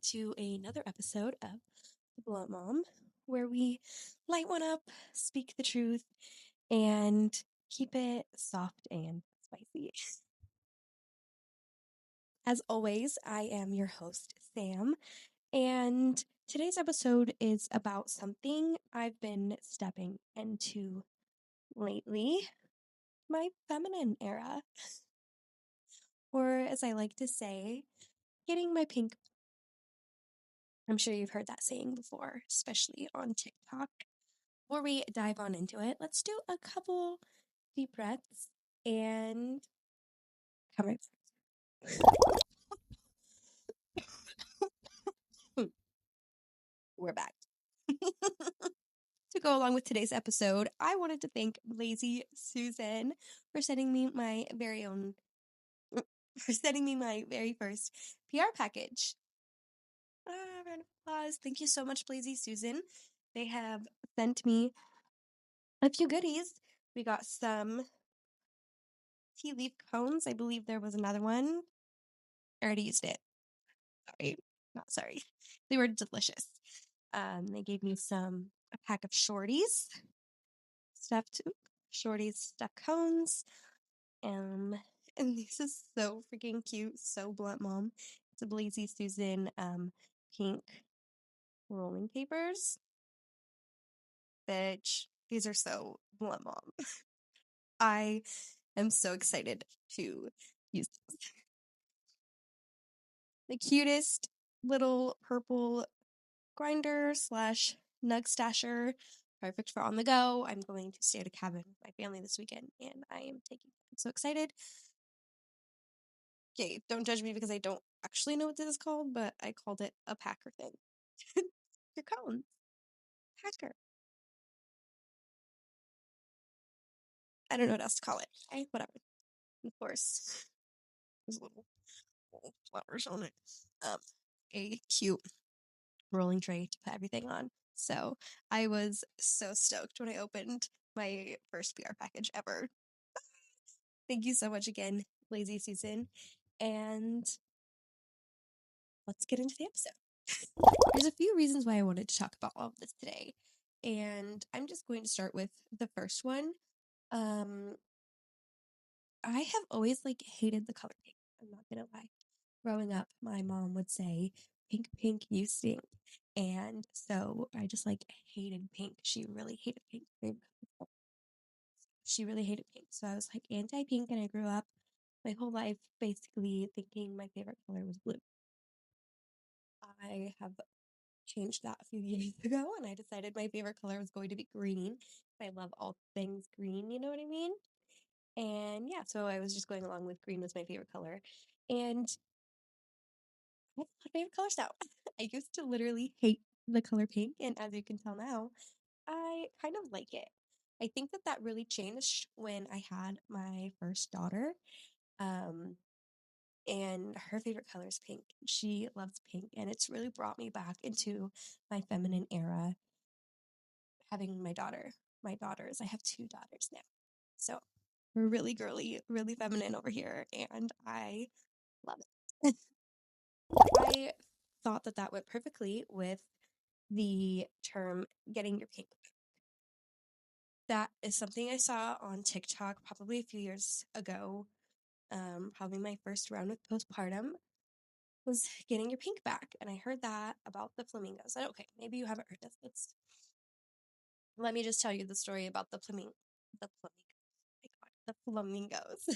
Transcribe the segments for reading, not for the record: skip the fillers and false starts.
to another episode of The Blunt Mom, where we light one up, speak the truth, and keep it soft and spicy. As always, I am your host, Sam, and today's episode is about something I've been stepping into lately, my feminine era, or as I like to say, getting my pink. I'm sure you've heard that saying before, especially on TikTok. Before we dive on into it, let's do a couple deep breaths and come right back. We're back. To go along with today's episode, I wanted to thank Blazy Susan for sending me my very first PR package. Round of applause. Thank you so much, Blazy Susan. They have sent me a few goodies. We got some tea leaf cones. I believe there was another one. I already used it. Sorry. Not sorry. They were delicious. They gave me a pack of stuffed stuffed cones. And this is so freaking cute. So Blunt Mom. It's a Blazy Susan pink rolling papers. Bitch. These are so Blunt Mom. I am so excited to use this. The cutest little purple grinder / nug stasher. Perfect for on the go. I'm going to stay at a cabin with my family this weekend and I am so excited. Okay, don't judge me because I don't actually know what this is called, but I called it a packer thing. Your cones. Packer. I don't know what else to call it. Okay, whatever. Of course, there's little flowers on it. A cute rolling tray to put everything on. So I was so stoked when I opened my first PR package ever. Thank you so much again, Blazy Susan. And let's get into the episode. There's a few reasons why I wanted to talk about all of this today. And I'm just going to start with the first one. I have always hated the color pink. I'm not gonna lie. Growing up, my mom would say, "Pink, pink, you stink." And so I just hated pink. She really hated pink. She really hated pink. So I was anti-pink, and I grew up my whole life basically thinking my favorite color was blue. I have changed that a few years ago, and I decided my favorite color was going to be green. I love all things green, you know what I mean? And yeah, so I was just going along with green was my favorite color. And I have a lot of favorite colors now. I used to literally hate the color pink, and as you can tell now, I kind of like it. I think that really changed when I had my first daughter. And her favorite color is pink. She loves pink, and it's really brought me back into my feminine era. Having my daughters. I have 2 daughters now, so we're really girly, really feminine over here, and I love it. I thought that went perfectly with the term "getting your pink." That is something I saw on TikTok probably a few years ago. Probably my first round with postpartum was getting your pink back. And I heard that about the flamingos. Okay, maybe you haven't heard this. Let me just tell you the story about the flamingos. Oh my God, the flamingos.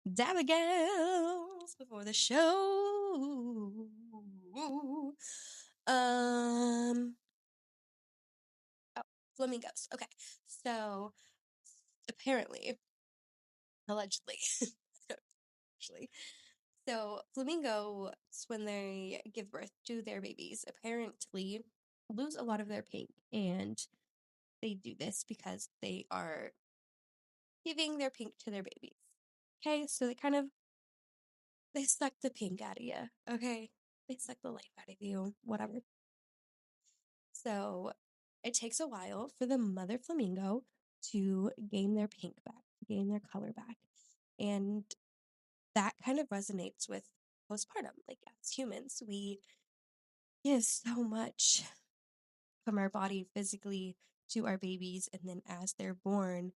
Dabba gals before the show. Oh, flamingos. Okay, so apparently, allegedly, actually. So flamingos, when they give birth to their babies, apparently lose a lot of their pink, and they do this because they are giving their pink to their babies. Okay, so they suck the pink out of you. Okay, they suck the life out of you. Whatever. So it takes a while for the mother flamingo to gain their pink back, gain their color back, and that kind of resonates with postpartum. Like as humans, we give so much from our body physically to our babies, and then as they're born,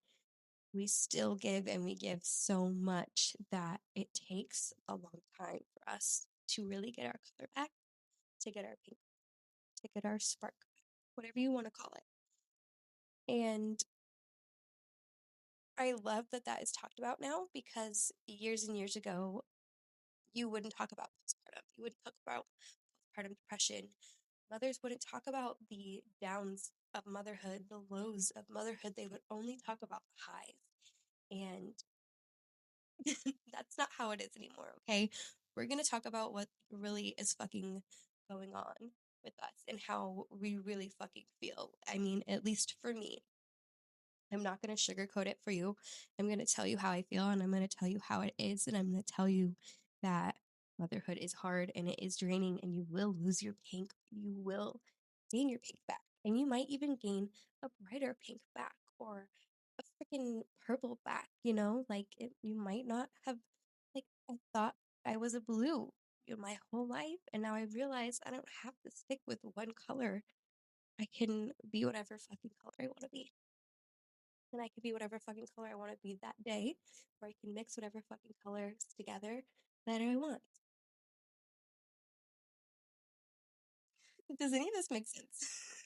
we still give, and we give so much that it takes a long time for us to really get our color back, to get our pink, to get our spark back, whatever you want to call it. And I love that that is talked about now, because years and years ago, you wouldn't talk about postpartum. You wouldn't talk about postpartum depression. Mothers wouldn't talk about the downs of motherhood, the lows of motherhood. They would only talk about the highs. And that's not how it is anymore, okay? We're going to talk about what really is fucking going on with us and how we really fucking feel. I mean, at least for me, I'm not going to sugarcoat it for you. I'm going to tell you how I feel, and I'm going to tell you how it is, and I'm going to tell you that motherhood is hard and it is draining, and you will lose your pink. You will gain your pink back, and you might even gain a brighter pink back or a freaking purple back, you know? Like, you might not have, like, I thought I was a blue my whole life, and now I realize I don't have to stick with one color. I can be whatever fucking color I want to be, and I can be whatever fucking color I want to be that day, or I can mix whatever fucking colors together that I want. Does any of this make sense?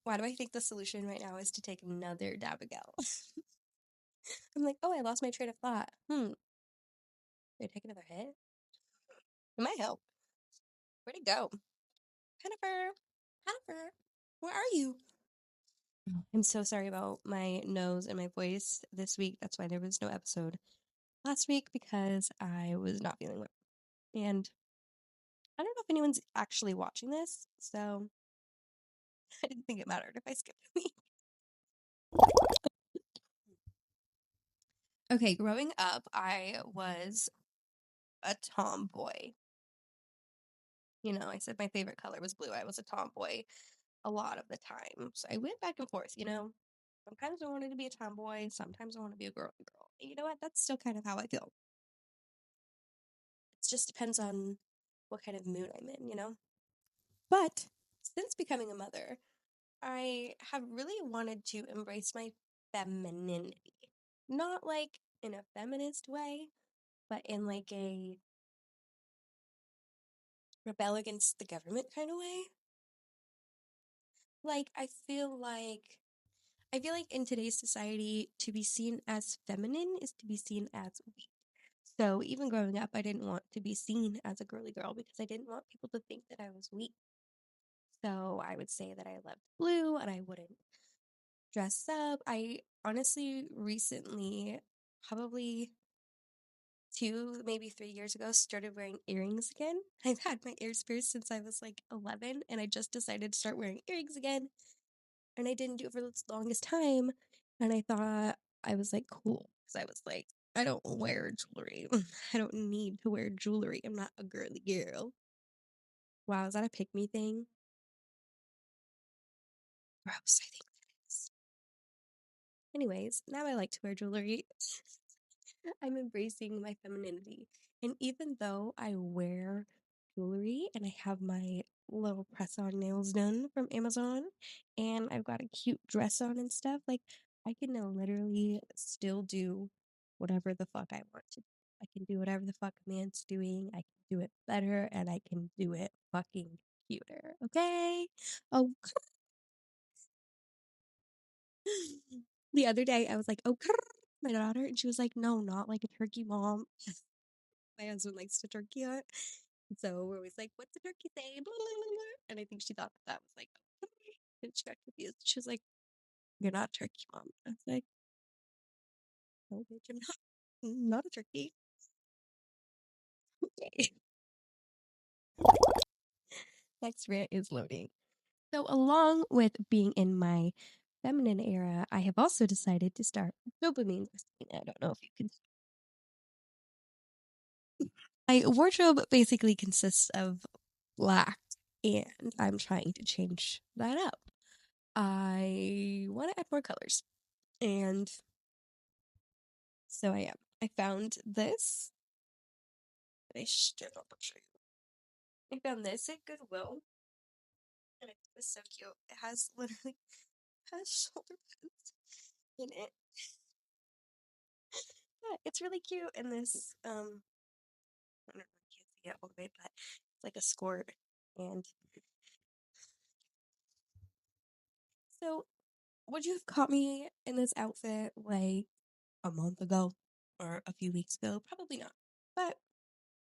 Why do I think the solution right now is to take another Dabigal? I'm like, oh, I lost my train of thought. Did I take another hit? It might help. Where'd it go? Jennifer, Jennifer, where are you? I'm so sorry about my nose and my voice this week. That's why there was no episode last week, because I was not feeling well. And I don't know if anyone's actually watching this, so I didn't think it mattered if I skipped a week. Okay, growing up, I was a tomboy. You know, I said my favorite color was blue. I was a tomboy a lot of the time. So I went back and forth, you know. Sometimes I wanted to be a tomboy, sometimes I want to be a girl. And you know what? That's still kind of how I feel. It just depends on what kind of mood I'm in, you know? But since becoming a mother, I have really wanted to embrace my femininity. Not like in a feminist way, but in like a rebel against the government kind of way. Like I feel like in today's society, to be seen as feminine is to be seen as weak. So even growing up, I didn't want to be seen as a girly girl because I didn't want people to think that I was weak. So I would say that I loved blue and I wouldn't dress up. I honestly recently, probably 2, maybe 3 years ago, started wearing earrings again. I've had my ears pierced since I was like 11, and I just decided to start wearing earrings again. And I didn't do it for the longest time. And I thought I was like cool, because I was like, I don't wear jewelry. I don't need to wear jewelry. I'm not a girly girl. Wow, is that a pick me thing? Gross, I think that is. Anyways, now I like to wear jewelry. I'm embracing my femininity. And even though I wear jewelry and I have my little press on nails done from Amazon and I've got a cute dress on and stuff, like I can now literally still do whatever the fuck I want to do. I can do whatever the fuck a man's doing. I can do it better and I can do it fucking cuter. Okay? Oh, the other day I was like, oh, my daughter, and she was like, no, not like a turkey, mom. My husband likes to turkey hunt. So we're always like, what's the turkey say? Blah, blah, blah, blah. And I think she thought that was like, okay. And she got confused. She was like, you're not a turkey, mom. I was like, no, bitch, I'm not a turkey. Okay. Next rant is loading. So, along with being in my feminine era, I have also decided to start dopamine testing. I don't know if you can. My wardrobe basically consists of black, and I'm trying to change that up. I want to add more colors. And so I am. I found this. I still don't show you. I found this at Goodwill, and it was so cute. It has literally has shoulder pads in it. Yeah, it's really cute. And this, I don't know if you can see it all the way, but it's like a skirt. And so, would you have caught me in this outfit like a month ago or a few weeks ago? Probably not. But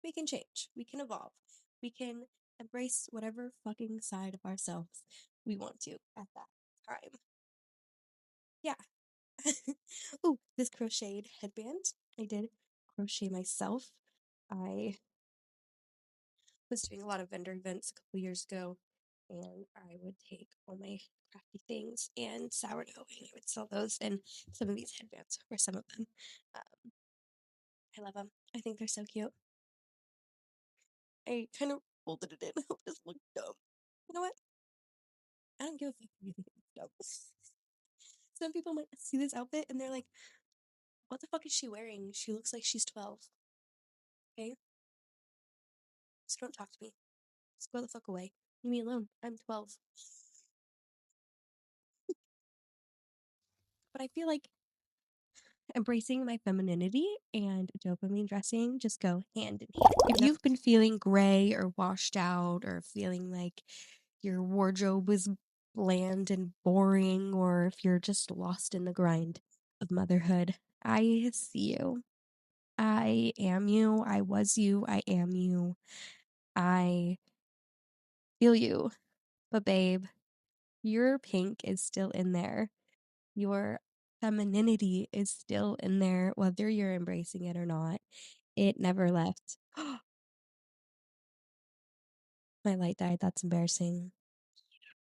we can change. We can evolve. We can embrace whatever fucking side of ourselves we want to at that time. Yeah. Ooh, this crocheted headband. I did crochet myself. I was doing a lot of vendor events a couple years ago, and I would take all my crafty things and sourdough, and I would sell those. And some of these headbands were some of them. Um, I love them. I think they're so cute. I kind of folded it in. I hope it doesn't look dumb. You know what? I don't give a fuck if you think it looks dumb. Some people might see this outfit and they're like, what the fuck is she wearing? She looks like she's 12. Okay? Just don't talk to me. Just go the fuck away. Leave me alone. I'm 12. But I feel like embracing my femininity and dopamine dressing just go hand in hand. If you've been feeling gray or washed out or feeling like your wardrobe is bland and boring, or if you're just lost in the grind of motherhood, I see you. I am you. I was you. I am you. I feel you. But babe, your pink is still in there. Your femininity is still in there, whether you're embracing it or not. It never left. My light died. That's embarrassing.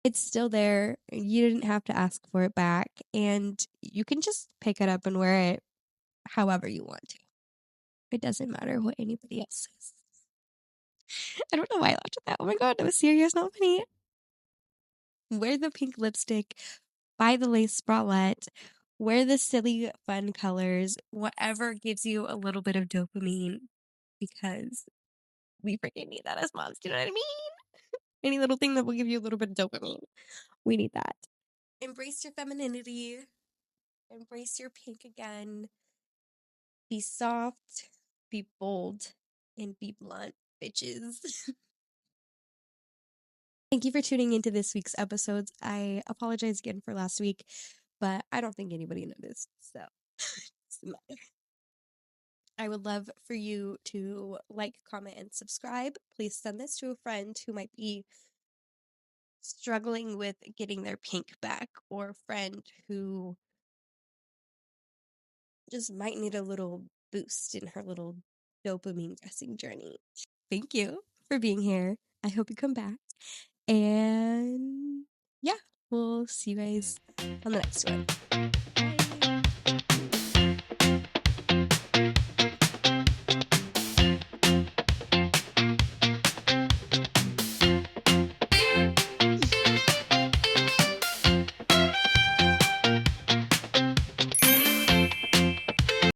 It's still there. You didn't have to ask for it back. And you can just pick it up and wear it however you want to. It doesn't matter what anybody else says. I don't know why I laughed at that. Oh my god, that was serious, not funny. Wear the pink lipstick, buy the lace bralette, wear the silly fun colors, whatever gives you a little bit of dopamine, because we freaking need that as moms. Do you know what I mean? Any little thing that will give you a little bit of dopamine. We need that. Embrace your femininity. Embrace your pink again. Be soft, be bold, and be blunt, bitches. Thank you for tuning into this week's episodes. I apologize again for last week, but I don't think anybody noticed, so doesn't matter. I would love for you to like, comment, and subscribe. Please send this to a friend who might be struggling with getting their pink back, or a friend who just might need a little boost in her little dopamine dressing journey. Thank you for being here. I hope you come back. And yeah, we'll see you guys on the next one. Bye.